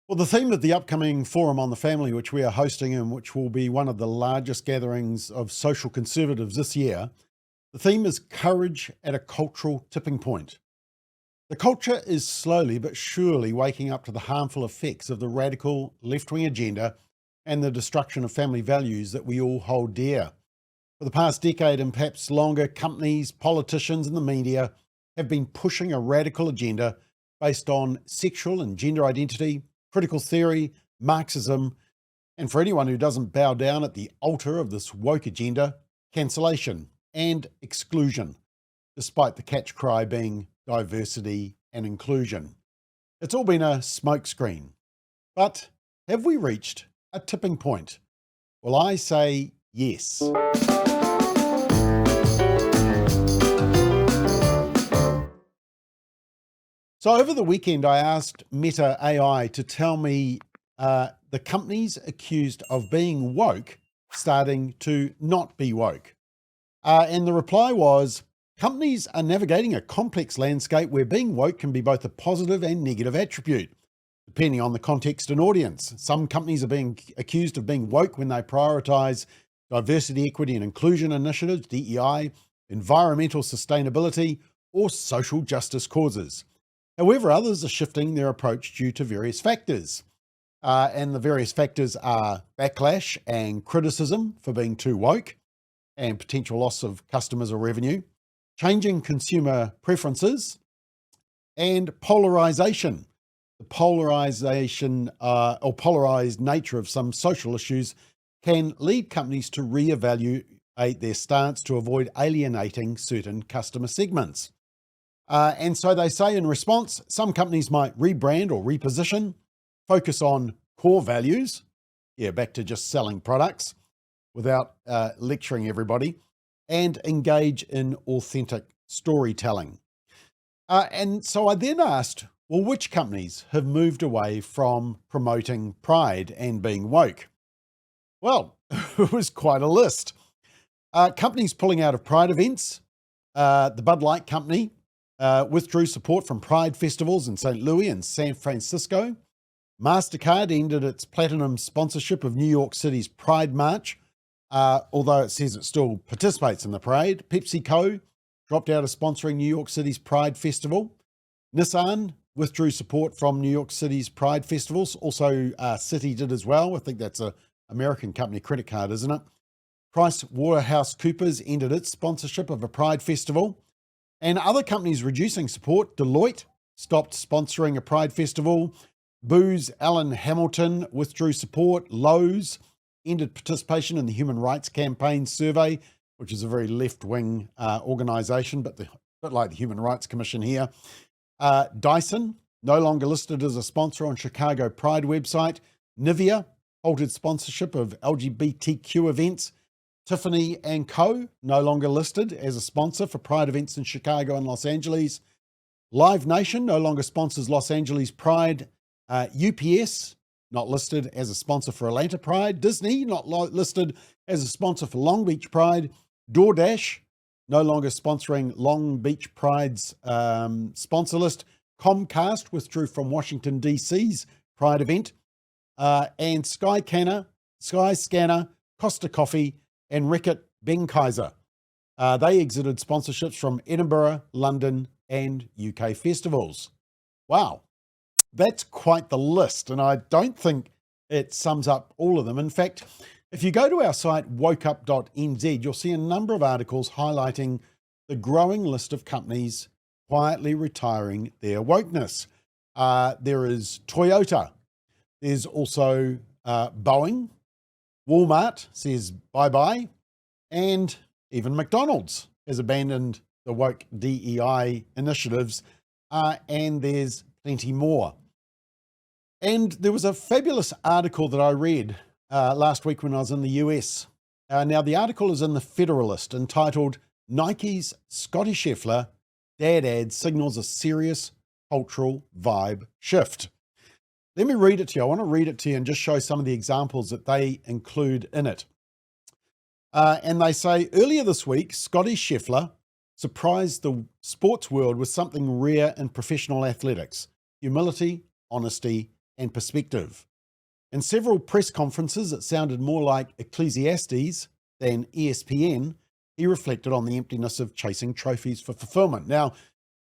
Well, the theme of the upcoming Forum on the Family, which we are hosting and which will be one of the largest gatherings of social conservatives this year, the theme is courage at a cultural tipping point. The culture is slowly but surely waking up to the harmful effects of the radical left-wing agenda and the destruction of family values that we all hold dear. For the past decade and perhaps longer, companies, politicians, and the media have been pushing a radical agenda based on sexual and gender identity, critical theory, Marxism, and for anyone who doesn't bow down at the altar of this woke agenda, cancellation and exclusion, despite the catch cry being diversity and inclusion. It's all been a smokescreen. But have we reached a tipping point? Well, I say yes. So over the weekend, I asked Meta AI to tell me the companies accused of being woke starting to not be woke. And the reply was, companies are navigating a complex landscape where being woke can be both a positive and negative attribute, depending on the context and audience. Some companies are being accused of being woke when they prioritize diversity, equity, and inclusion initiatives, DEI, environmental sustainability, or social justice causes. However, others are shifting their approach due to various factors. And the various factors are backlash and criticism for being too woke and potential loss of customers or revenue, changing consumer preferences, and polarization. The polarization or polarized nature of some social issues can lead companies to reevaluate their stance to avoid alienating certain customer segments. And so they say in response, some companies might rebrand or reposition, focus on core values, back to just selling products without lecturing everybody, and engage in authentic storytelling. And so I then asked, well, which companies have moved away from promoting pride and being woke? Well, it was quite a list. Companies pulling out of pride events, the Bud Light Company, withdrew support from Pride festivals in St. Louis and San Francisco. MasterCard ended its platinum sponsorship of New York City's Pride March, although it says it still participates in the parade. PepsiCo dropped out of sponsoring New York City's Pride Festival. Nissan withdrew support from New York City's Pride festivals. Also, Citi did as well. I think that's an American company credit card, isn't it? PricewaterhouseCoopers ended its sponsorship of a Pride festival. And other companies reducing support. Deloitte stopped sponsoring a Pride festival. Booz Allen Hamilton withdrew support. Lowe's ended participation in the Human Rights Campaign survey, which is a very left-wing organisation, but a bit like the Human Rights Commission here. Dyson, no longer listed as a sponsor on Chicago Pride website. Nivea halted sponsorship of LGBTQ events. Tiffany & Co. no longer listed as a sponsor for Pride events in Chicago and Los Angeles. Live Nation no longer sponsors Los Angeles Pride. UPS not listed as a sponsor for Atlanta Pride. Disney not listed as a sponsor for Long Beach Pride. DoorDash no longer sponsoring Long Beach Pride's sponsor list. Comcast withdrew from Washington, D.C.'s Pride event. And Skyscanner, Costa Coffee, and Reckitt Benckiser. They exited sponsorships from Edinburgh, London, and UK festivals. Wow, that's quite the list, and I don't think it sums up all of them. In fact, if you go to our site, wokeup.nz, you'll see a number of articles highlighting the growing list of companies quietly retiring their wokeness. There is Toyota. There's also Boeing. Walmart says bye-bye, and even McDonald's has abandoned the woke DEI initiatives, and there's plenty more. And there was a fabulous article that I read last week when I was in the US. Now, the article is in the Federalist entitled, Nike's Scotty Scheffler Dad Ad Signals a Serious Cultural Vibe Shift. Let me read it to you. I want to read it to you and just show some of the examples that they include in it. And they say, earlier this week, Scotty Scheffler surprised the sports world with something rare in professional athletics: humility, honesty, and perspective. In several press conferences, it sounded more like Ecclesiastes than ESPN. He reflected on the emptiness of chasing trophies for fulfillment. Now,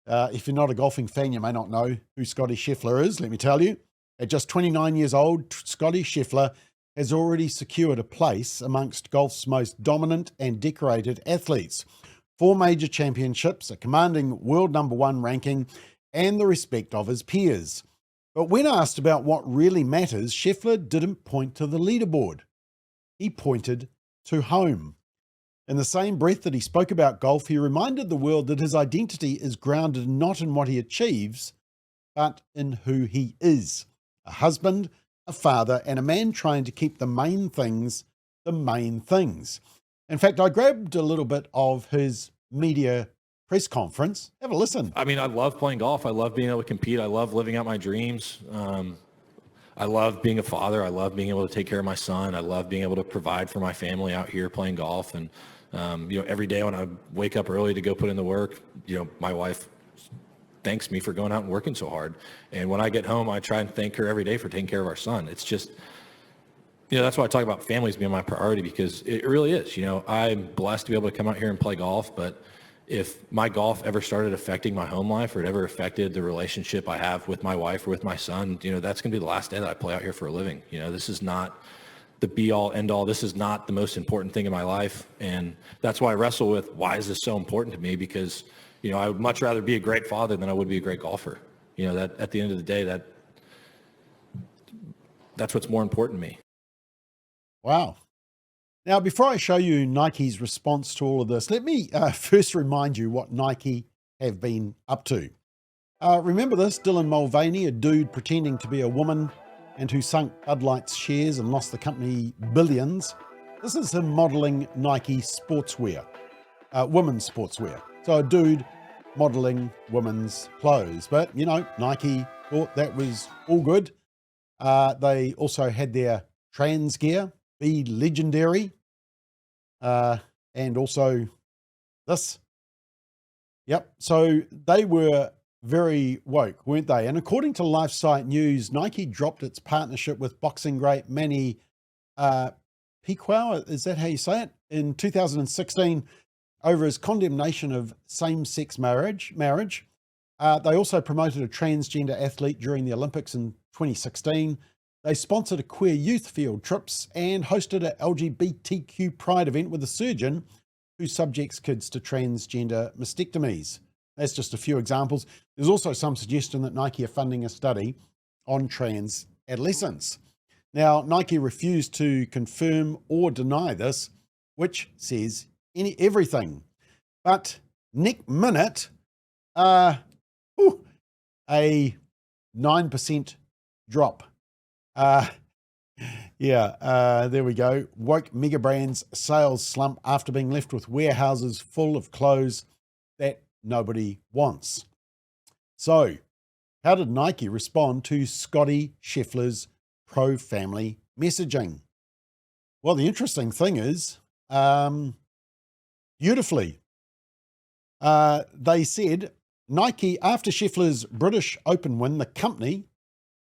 if you're not a golfing fan, you may not know who Scotty Scheffler is. Let me tell you. At just 29 years old, Scotty Scheffler has already secured a place amongst golf's most dominant and decorated athletes. 4 major championships, a commanding world #1 ranking, and the respect of his peers. But when asked about what really matters, Scheffler didn't point to the leaderboard. He pointed to home. In the same breath that he spoke about golf, he reminded the world that his identity is grounded not in what he achieves, but in who he is. A husband, a father, and a man trying to keep the main things the main things. In fact, I grabbed a little bit of his media press conference. Have a listen. I mean, I love playing golf. I love being able to compete. I love living out my dreams. I love being a father. I love being able to take care of my son. I love being able to provide for my family out here playing golf. And, every day when I wake up early to go put in the work, my wife thanks me for going out and working so hard. And when I get home, I try and thank her every day for taking care of our son. It's just, that's why I talk about families being my priority, because it really is. I'm blessed to be able to come out here and play golf, but if my golf ever started affecting my home life, or it ever affected the relationship I have with my wife or with my son, that's going to be the last day that I play out here for a living. This is not the be all end all. This is not the most important thing in my life. And that's why I wrestle with, why is this so important to me? Because, I would much rather be a great father than I would be a great golfer. That at the end of the day, that's what's more important to me. Wow. Now, before I show you Nike's response to all of this, let me first remind you what Nike have been up to. Remember this, Dylan Mulvaney, a dude pretending to be a woman and who sunk Bud Light's shares and lost the company billions. This is him modeling Nike sportswear, women's sportswear. So a dude modeling women's clothes. But, Nike thought that was all good. They also had their trans gear, Be Legendary, and also this. Yep, so they were very woke, weren't they? And according to LifeSite News, Nike dropped its partnership with boxing great Manny Pacquiao, is that how you say it, in 2016 over his condemnation of same-sex marriage. They also promoted a transgender athlete during the Olympics in 2016. They sponsored a queer youth field trips and hosted an LGBTQ pride event with a surgeon who subjects kids to transgender mastectomies. That's just a few examples. There's also some suggestion that Nike are funding a study on trans adolescents. Now, Nike refused to confirm or deny this, which says everything. But Nick Minute, a 9% drop. There we go. Woke mega brands sales slump after being left with warehouses full of clothes that nobody wants. So, how did Nike respond to Scotty Scheffler's pro-family messaging? Well, the interesting thing is, beautifully, they said, Nike, after Scheffler's British Open win, the company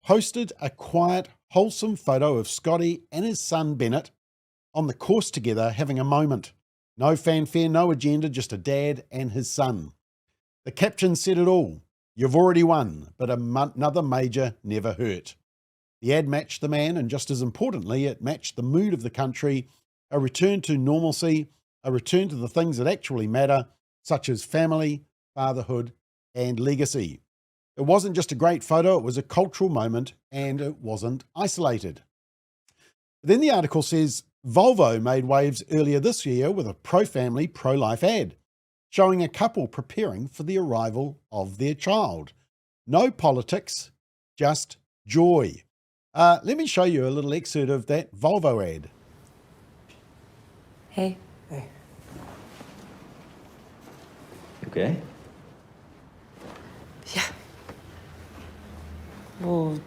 posted a quiet, wholesome photo of Scotty and his son Bennett on the course together having a moment. No fanfare, no agenda, just a dad and his son. The caption said it all. You've already won, but another major never hurt. The ad matched the man, and just as importantly, it matched the mood of the country, a return to normalcy, a return to the things that actually matter, such as family, fatherhood, and legacy. It wasn't just a great photo, it was a cultural moment, and it wasn't isolated. Then the article says, Volvo made waves earlier this year with a pro-family, pro-life ad, showing a couple preparing for the arrival of their child. No politics, just joy. Let me show you a little excerpt of that Volvo ad. Hey. Hey. You okay? Yeah. Well...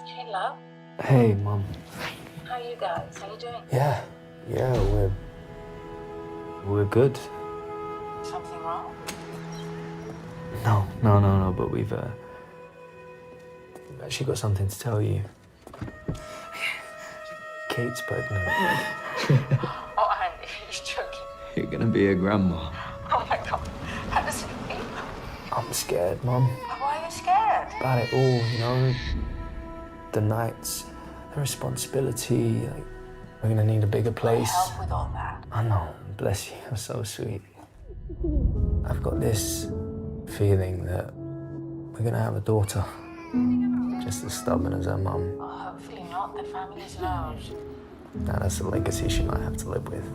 Hey, love. Hey, Mom. How are you guys? How you doing? Yeah, we're good. Something wrong? No, but we've actually got something to tell you. Kate's pregnant. Oh, Andy, you're joking. You're gonna be a grandma. Oh my God. How does it feel? I'm scared, Mom. Why are you scared? About it all, you know? The nights, the responsibility, like, we're gonna need a bigger place. Help with all that. I know, bless you, you're so sweet. I've got this feeling that we're gonna have a daughter. Just as stubborn as her mum. Oh, hopefully not. The family's knows. Now that's a legacy she might have to live with.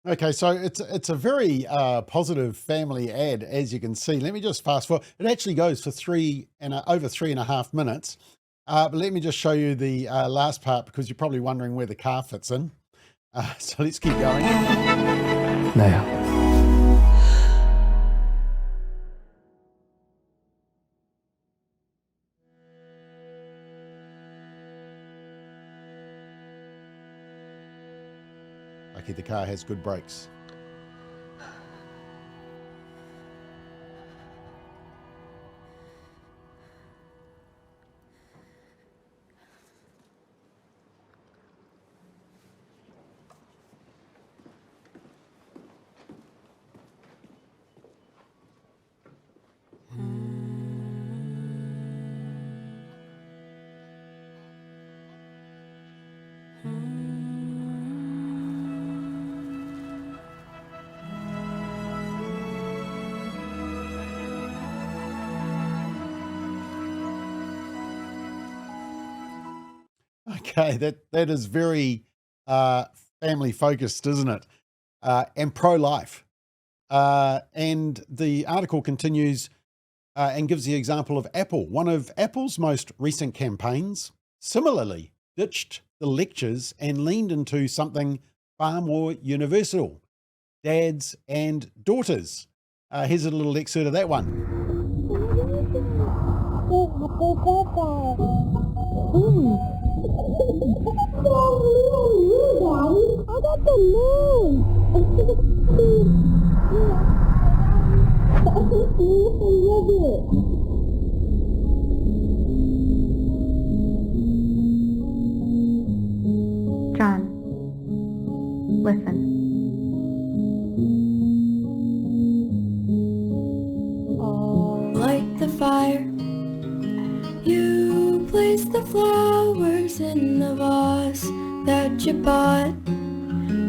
Okay, so it's a very positive family ad, as you can see. Let me just fast forward. It actually goes for over 3.5 minutes. But let me just show you the last part, because you're probably wondering where the car fits in. So let's keep going. Now. Lucky the car has good brakes. Okay, that is very family focused, isn't it? And pro-life. And the article continues and gives the example of Apple. One of Apple's most recent campaigns similarly ditched the lectures and leaned into something far more universal: dads and daughters. Here's a little excerpt of that one. I got the moon. John, listen. Light the fire. You place the flowers in the vase that you bought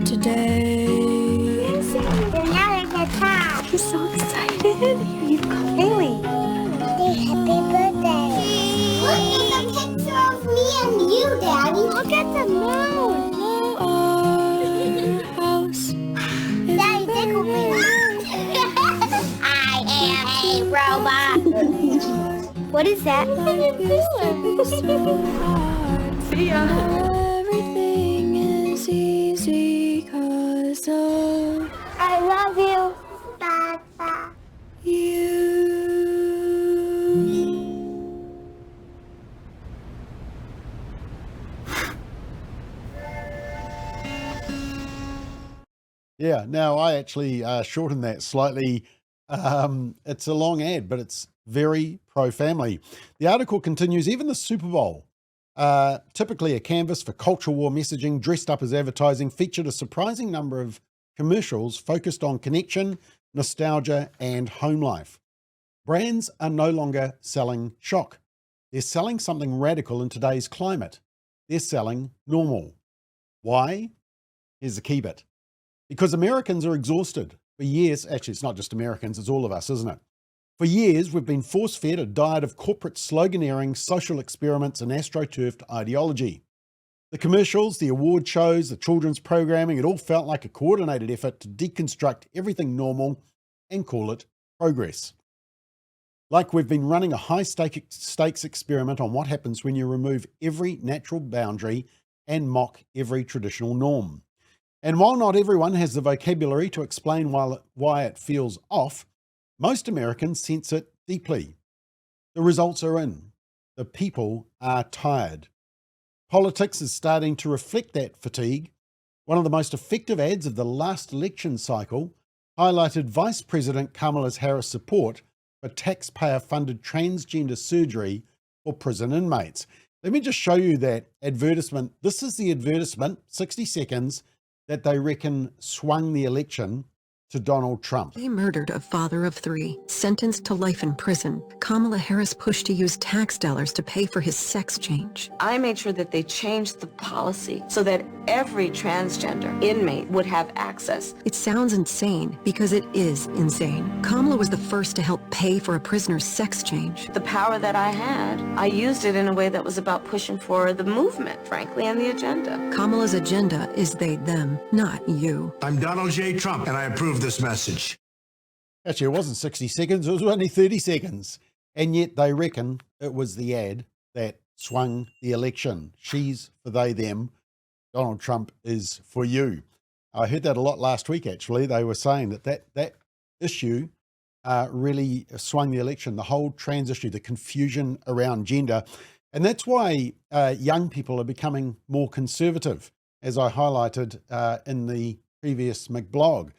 today. I'm so excited. Here you go. Haley. Happy birthday. Look at the picture of me and you, Daddy. Look at the moon. House. Daddy, tickle me. I am a robot. What is that? See ya. Everything is easy 'cause of I love you, Papa. you. Yeah, now I actually shortened that slightly. It's a long ad, but it's very pro-family. The article continues, even the Super Bowl, typically a canvas for culture war messaging dressed up as advertising, featured a surprising number of commercials focused on connection, nostalgia, and home life. Brands are no longer selling shock. They're selling something radical in today's climate. They're selling normal. Why? Here's the key bit. Because Americans are exhausted. For years, actually, it's not just Americans, it's all of us, isn't it? For years, we've been force-fed a diet of corporate sloganeering, social experiments, and astroturfed ideology. The commercials, the award shows, the children's programming, it all felt like a coordinated effort to deconstruct everything normal and call it progress. Like we've been running a high-stakes experiment on what happens when you remove every natural boundary and mock every traditional norm. And while not everyone has the vocabulary to explain why it feels off, most Americans sense it deeply. The results are in. The people are tired. Politics is starting to reflect that fatigue. One of the most effective ads of the last election cycle highlighted Vice President Kamala Harris' support for taxpayer-funded transgender surgery for prison inmates. Let me just show you that advertisement. This is the advertisement, 60 seconds, that they reckon swung the election to Donald Trump. They murdered a father of 3, sentenced to life in prison. Kamala Harris pushed to use tax dollars to pay for his sex change. I made sure that they changed the policy so that every transgender inmate would have access. It sounds insane because it is insane. Kamala was the first to help pay for a prisoner's sex change. The power that I had, I used it in a way that was about pushing for the movement, frankly, and the agenda. Kamala's agenda is they, them, not you. I'm Donald J. Trump, and I approve this message. Actually, it wasn't 60 seconds, it was only 30 seconds. And yet they reckon it was the ad that swung the election. She's for they, them. Donald Trump is for you. I heard that a lot last week, actually. They were saying that issue really swung the election, the whole trans issue, the confusion around gender. And that's why young people are becoming more conservative, as I highlighted in the previous McBlog.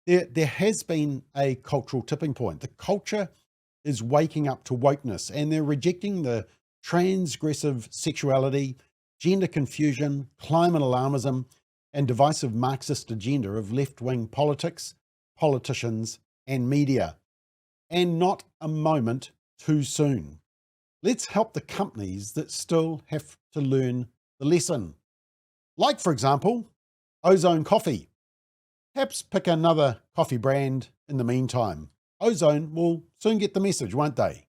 There has been a cultural tipping point. The culture is waking up to wokeness, and they're rejecting the transgressive sexuality, gender confusion, climate alarmism, and divisive Marxist agenda of left-wing politics, politicians, and media. And not a moment too soon. Let's help the companies that still have to learn the lesson. Like, for example, Ozone Coffee. Perhaps pick another coffee brand in the meantime. Ozone will soon get the message, won't they?